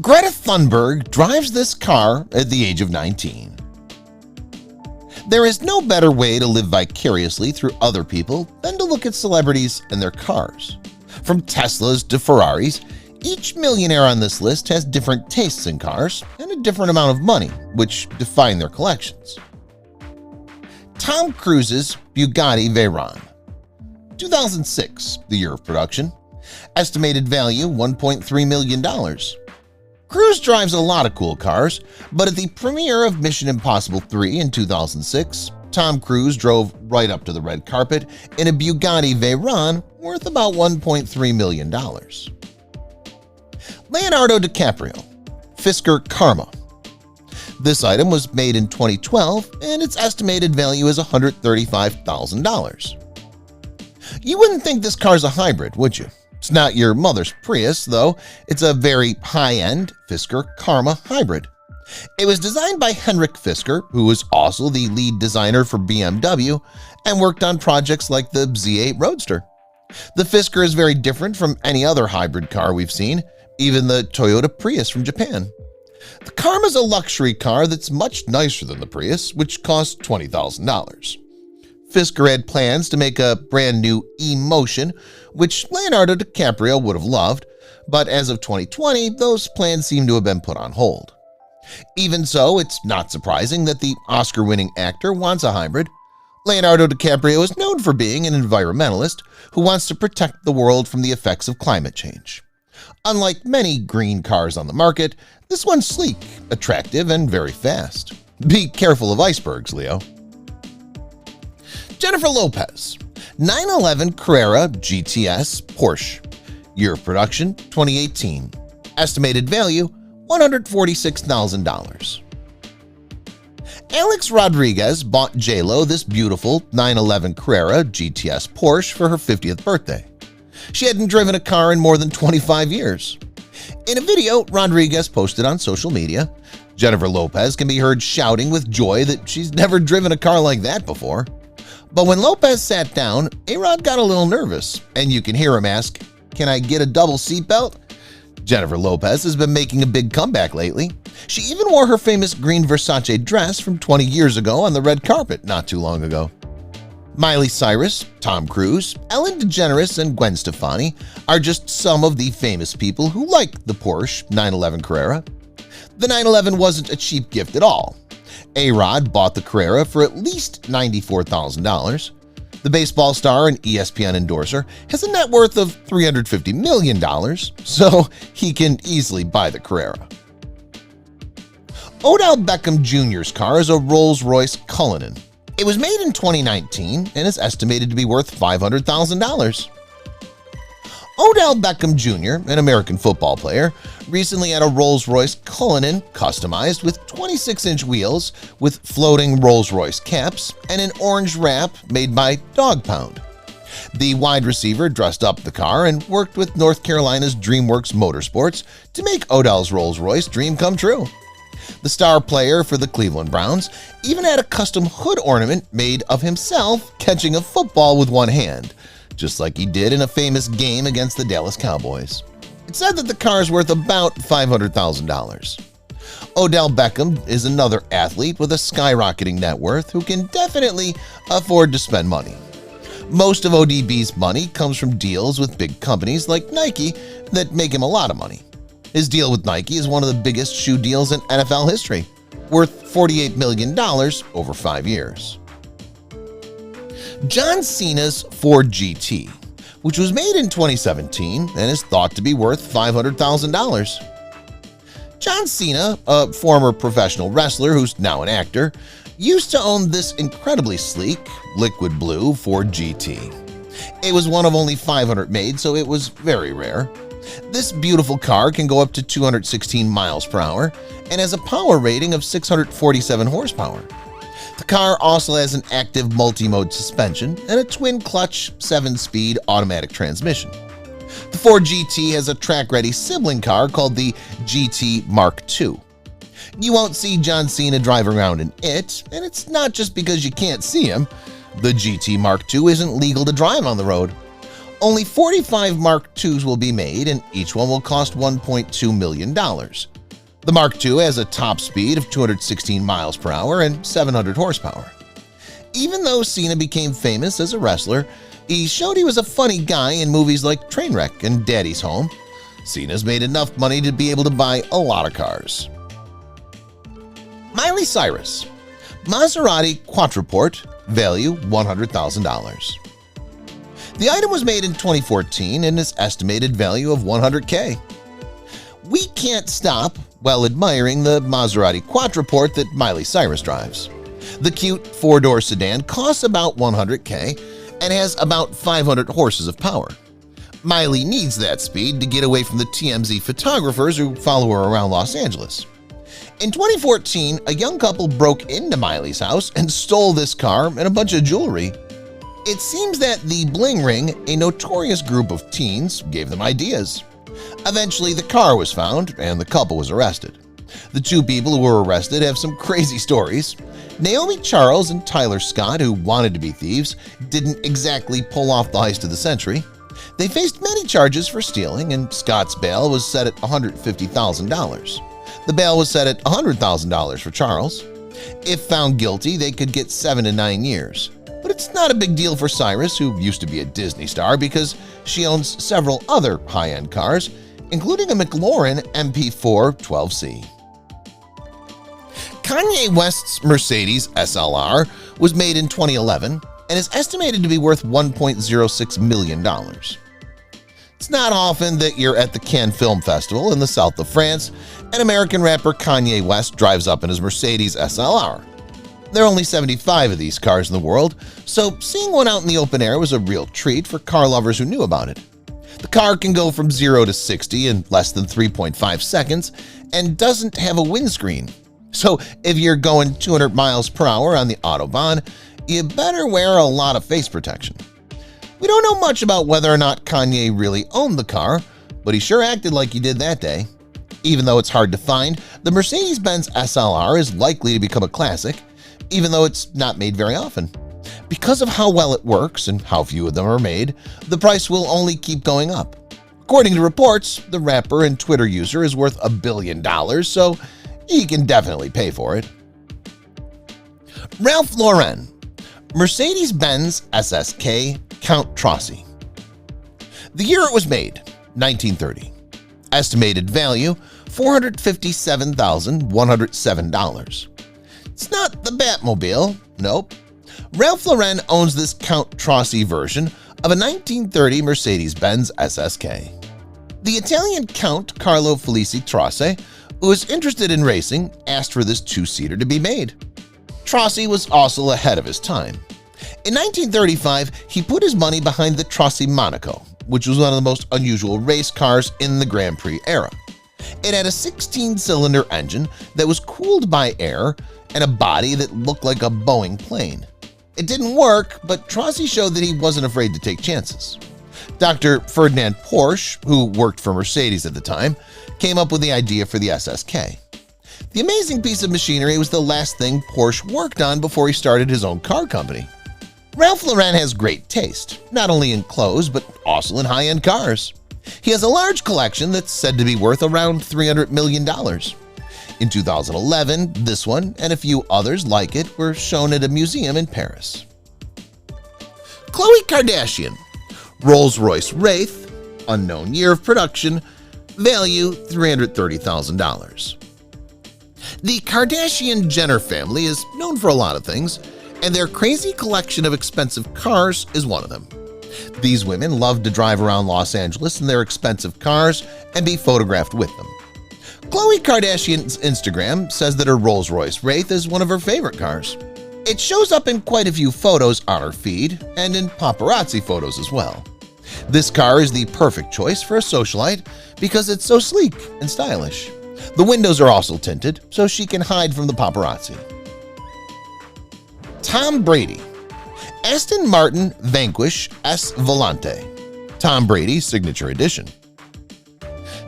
Greta Thunberg drives this car at the age of 19. There is no better way to live vicariously through other people than to look at celebrities and their cars. From Teslas to Ferraris, each millionaire on this list has different tastes in cars and a different amount of money, which define their collections. Tom Cruise's Bugatti Veyron. 2006, the year of production. Estimated value $1.3 million. Cruise drives a lot of cool cars, but at the premiere of Mission Impossible 3 in 2006, Tom Cruise drove right up to the red carpet in a Bugatti Veyron worth about $1.3 million. Leonardo DiCaprio, Fisker Karma. This item was made in 2012 and its estimated value is $135,000. You wouldn't think this car's a hybrid, would you? It's not your mother's Prius, though. It's a very high-end Fisker Karma hybrid. It was designed by Henrik Fisker, who was also the lead designer for BMW and worked on projects like the Z8 Roadster. The Fisker is very different from any other hybrid car we've seen, even the Toyota Prius from Japan. The Karma is a luxury car that's much nicer than the Prius, which costs $20,000. Fisker had plans to make a brand new E-Motion, which Leonardo DiCaprio would have loved, but as of 2020, those plans seem to have been put on hold. Even so, it's not surprising that the Oscar-winning actor wants a hybrid. Leonardo DiCaprio is known for being an environmentalist who wants to protect the world from the effects of climate change. Unlike many green cars on the market, this one's sleek, attractive, and very fast. Be careful of icebergs, Leo. Jennifer Lopez, 911 Carrera GTS Porsche. Year of production, 2018. Estimated value, $146,000. Alex Rodriguez bought J-Lo this beautiful 911 Carrera GTS Porsche for her 50th birthday. She hadn't driven a car in more than 25 years. In a video Rodriguez posted on social media, Jennifer Lopez can be heard shouting with joy that she's never driven a car like that before. But when Lopez sat down, A-Rod got a little nervous, and you can hear him ask, "Can I get a double seatbelt?" Jennifer Lopez has been making a big comeback lately. She even wore her famous green Versace dress from 20 years ago on the red carpet not too long ago. Miley Cyrus, Tom Cruise, Ellen DeGeneres, and Gwen Stefani are just some of the famous people who like the Porsche 911 Carrera. The 911 wasn't a cheap gift at all. A-Rod bought the Carrera for at least $94,000. The baseball star and ESPN endorser has a net worth of $350 million, so he can easily buy the Carrera. Odell Beckham Jr.'s car is a Rolls-Royce Cullinan. It was made in 2019 and is estimated to be worth $500,000. Odell Beckham Jr., an American football player, recently had a Rolls-Royce Cullinan customized with 26-inch wheels with floating Rolls-Royce caps and an orange wrap made by Dog Pound. The wide receiver dressed up the car and worked with North Carolina's DreamWorks Motorsports to make Odell's Rolls-Royce dream come true. The star player for the Cleveland Browns even had a custom hood ornament made of himself catching a football with one hand, just like he did in a famous game against the Dallas Cowboys. It's said that the car is worth about $500,000. Odell Beckham is another athlete with a skyrocketing net worth who can definitely afford to spend money. Most of ODB's money comes from deals with big companies like Nike that make him a lot of money. His deal with Nike is one of the biggest shoe deals in NFL history, worth $48 million over 5 years. John Cena's Ford GT, which was made in 2017 and is thought to be worth $500,000. John Cena, a former professional wrestler who's now an actor, used to own this incredibly sleek, liquid blue Ford GT. It was one of only 500 made, so it was very rare. This beautiful car can go up to 216 miles per hour and has a power rating of 647 horsepower. The car also has an active multi-mode suspension and a twin-clutch 7-speed automatic transmission. The Ford GT has a track-ready sibling car called the GT Mark II. You won't see John Cena drive around in it, and it's not just because you can't see him. The GT Mark II isn't legal to drive on the road. Only 45 Mark IIs will be made, and each one will cost $1.2 million. The Mark II has a top speed of 216 miles per hour and 700 horsepower. Even though Cena became famous as a wrestler, he showed he was a funny guy in movies like Trainwreck and Daddy's Home. Cena's made enough money to be able to buy a lot of cars. Miley Cyrus. Maserati Quattroporte, value $100,000. The item was made in 2014 and is estimated value of $100K. We can't stop while admiring the Maserati Quattroporte that Miley Cyrus drives. The cute four-door sedan costs about $100K and has about 500 horses of power. Miley needs that speed to get away from the TMZ photographers who follow her around Los Angeles. In 2014, a young couple broke into Miley's house and stole this car and a bunch of jewelry. It seems that the Bling Ring, a notorious group of teens, gave them ideas. Eventually, the car was found and the couple was arrested. The two people who were arrested have some crazy stories. Naomi Charles and Tyler Scott, who wanted to be thieves, didn't exactly pull off the heist of the century. They faced many charges for stealing, and Scott's bail was set at $150,000. The bail was set at $100,000 for Charles. If found guilty, they could get 7 to 9 years. But it's not a big deal for Cyrus, who used to be a Disney star, because she owns several other high-end cars, including a McLaren MP4 12C. Kanye West's Mercedes SLR was made in 2011 and is estimated to be worth $1.06 million. It's not often that you're at the Cannes Film Festival in the south of France and American rapper Kanye West drives up in his Mercedes SLR. There are only 75 of these cars in the world, so seeing one out in the open air was a real treat for car lovers who knew about it. The car can go from 0 to 60 in less than 3.5 seconds and doesn't have a windscreen. So if you're going 200 miles per hour on the Autobahn, you better wear a lot of face protection. We don't know much about whether or not Kanye really owned the car, but he sure acted like he did that day. Even though it's hard to find, the Mercedes-Benz SLR is likely to become a classic, even though it's not made very often. Because of how well it works and how few of them are made, the price will only keep going up. According to reports, the rapper and Twitter user is worth $1 billion, so he can definitely pay for it. Ralph Lauren. Mercedes-Benz SSK Count Trossi. The year it was made, 1930. Estimated value, $457,107. It's not the Batmobile, nope. Ralph Lauren owns this Count Trossi version of a 1930 Mercedes-Benz SSK. The Italian Count Carlo Felice Trossi, who was interested in racing, asked for this two-seater to be made. Trossi was also ahead of his time. In 1935, he put his money behind the Trossi Monaco, which was one of the most unusual race cars in the Grand Prix era. It had a 16-cylinder engine that was cooled by air and a body that looked like a Boeing plane. It didn't work, but Trossi showed that he wasn't afraid to take chances. Dr. Ferdinand Porsche, who worked for Mercedes at the time, came up with the idea for the SSK. The amazing piece of machinery was the last thing Porsche worked on before he started his own car company. Ralph Lauren has great taste, not only in clothes but also in high-end cars. He has a large collection that's said to be worth around $300 million. In 2011, this one and a few others like it were shown at a museum in Paris. Khloe Kardashian. Rolls-Royce Wraith, unknown year of production, value $330,000. The Kardashian-Jenner family is known for a lot of things, and their crazy collection of expensive cars is one of them. These women love to drive around Los Angeles in their expensive cars and be photographed with them. Khloe Kardashian's Instagram says that her Rolls-Royce Wraith is one of her favorite cars. It shows up in quite a few photos on her feed and in paparazzi photos as well. This car is the perfect choice for a socialite because it's so sleek and stylish. The windows are also tinted, so she can hide from the paparazzi. Tom Brady. Aston Martin Vanquish S Volante. Tom Brady's signature edition.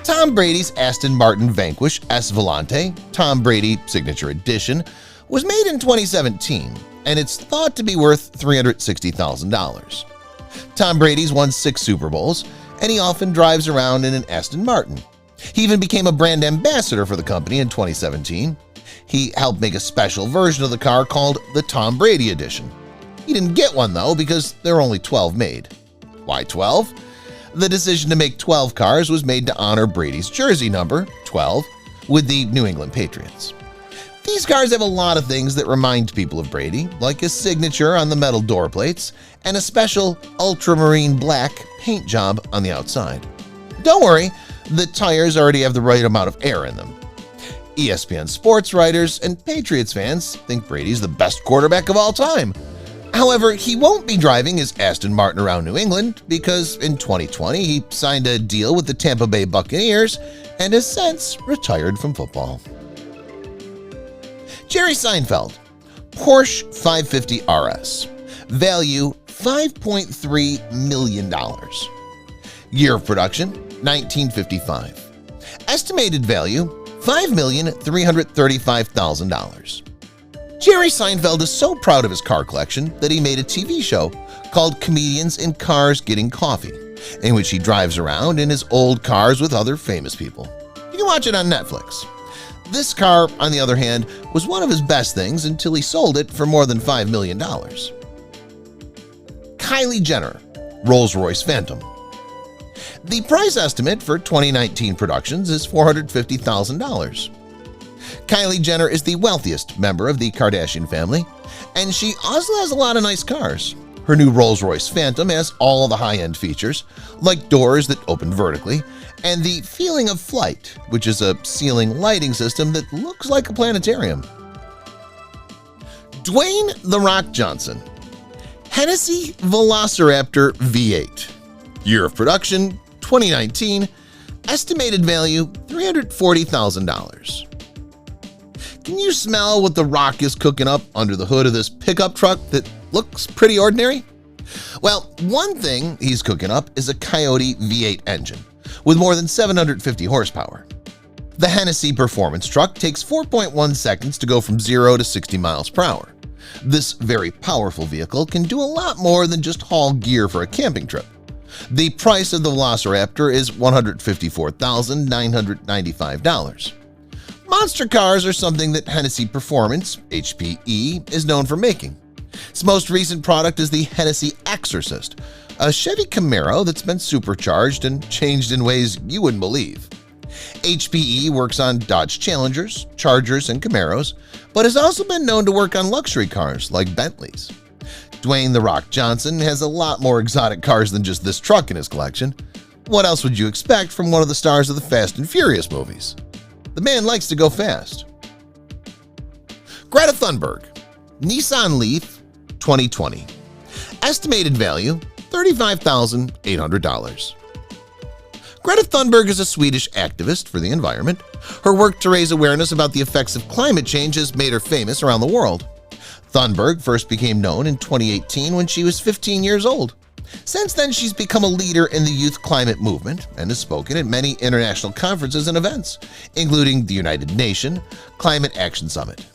Tom Brady's Aston Martin Vanquish S Volante, Tom Brady signature edition, was made in 2017, and it's thought to be worth $360,000. Tom Brady's won 6 Super Bowls, and he often drives around in an Aston Martin. He even became a brand ambassador for the company in 2017. He helped make a special version of the car called the Tom Brady Edition. He didn't get one though because there were only 12 made. Why 12? The decision to make 12 cars was made to honor Brady's jersey number, 12, with the New England Patriots. These cars have a lot of things that remind people of Brady, like his signature on the metal door plates and a special ultramarine black paint job on the outside. Don't worry, the tires already have the right amount of air in them. ESPN sports writers and Patriots fans think Brady's the best quarterback of all time. However, he won't be driving his Aston Martin around New England because in 2020 he signed a deal with the Tampa Bay Buccaneers and has since retired from football. Jerry Seinfeld, Porsche 550 RS, value $5.3 million. Year of production, 1955. Estimated value, $5,335,000. Jerry Seinfeld is so proud of his car collection that he made a TV show called Comedians in Cars Getting Coffee, in which he drives around in his old cars with other famous people. You can watch it on Netflix. This car, on the other hand, was one of his best things until he sold it for more than $5 million. Kylie Jenner, Rolls-Royce Phantom. The price estimate for 2019 productions is $450,000. Kylie Jenner is the wealthiest member of the Kardashian family, and she also has a lot of nice cars. Her new Rolls-Royce Phantom has all the high-end features, like doors that open vertically, and the feeling of flight, which is a ceiling lighting system that looks like a planetarium. Dwayne "The Rock" Johnson, Hennessy Velociraptor V8. Year of production, 2019. Estimated value, $340,000. Can you smell what The Rock is cooking up under the hood of this pickup truck that looks pretty ordinary? Well, one thing he's cooking up is a Coyote V8 engine with more than 750 horsepower. The Hennessy performance truck takes 4.1 seconds to go from 0 to 60 miles per hour. This very powerful vehicle can do a lot more than just haul gear for a camping trip. The price of the Velociraptor is $154,995. Monster cars are something that Hennessy Performance, HPE, is known for making. Its most recent product is the Hennessy Exorcist, a Chevy Camaro that's been supercharged and changed in ways you wouldn't believe. HPE works on Dodge Challengers, Chargers, and Camaros, but has also been known to work on luxury cars like Bentleys. Dwayne "The Rock" Johnson has a lot more exotic cars than just this truck in his collection. What else would you expect from one of the stars of the Fast and Furious movies? The man likes to go fast. Greta Thunberg, Nissan Leaf, 2020. Estimated value, $35,800. Greta Thunberg is a Swedish activist for the environment. Her work to raise awareness about the effects of climate change has made her famous around the world. Thunberg first became known in 2018 when she was 15 years old. Since then, she's become a leader in the youth climate movement and has spoken at many international conferences and events, including the United Nations Climate Action Summit.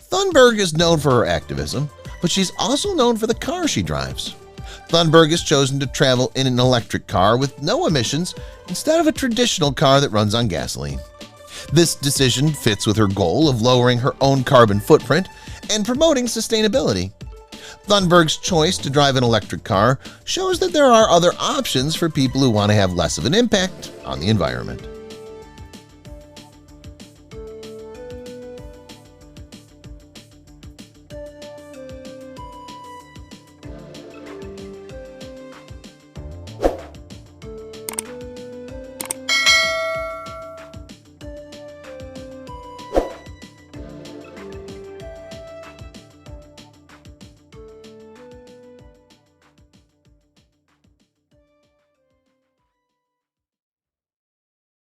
Thunberg is known for her activism, but she's also known for the car she drives. Thunberg has chosen to travel in an electric car with no emissions instead of a traditional car that runs on gasoline. This decision fits with her goal of lowering her own carbon footprint and promoting sustainability. Thunberg's choice to drive an electric car shows that there are other options for people who want to have less of an impact on the environment.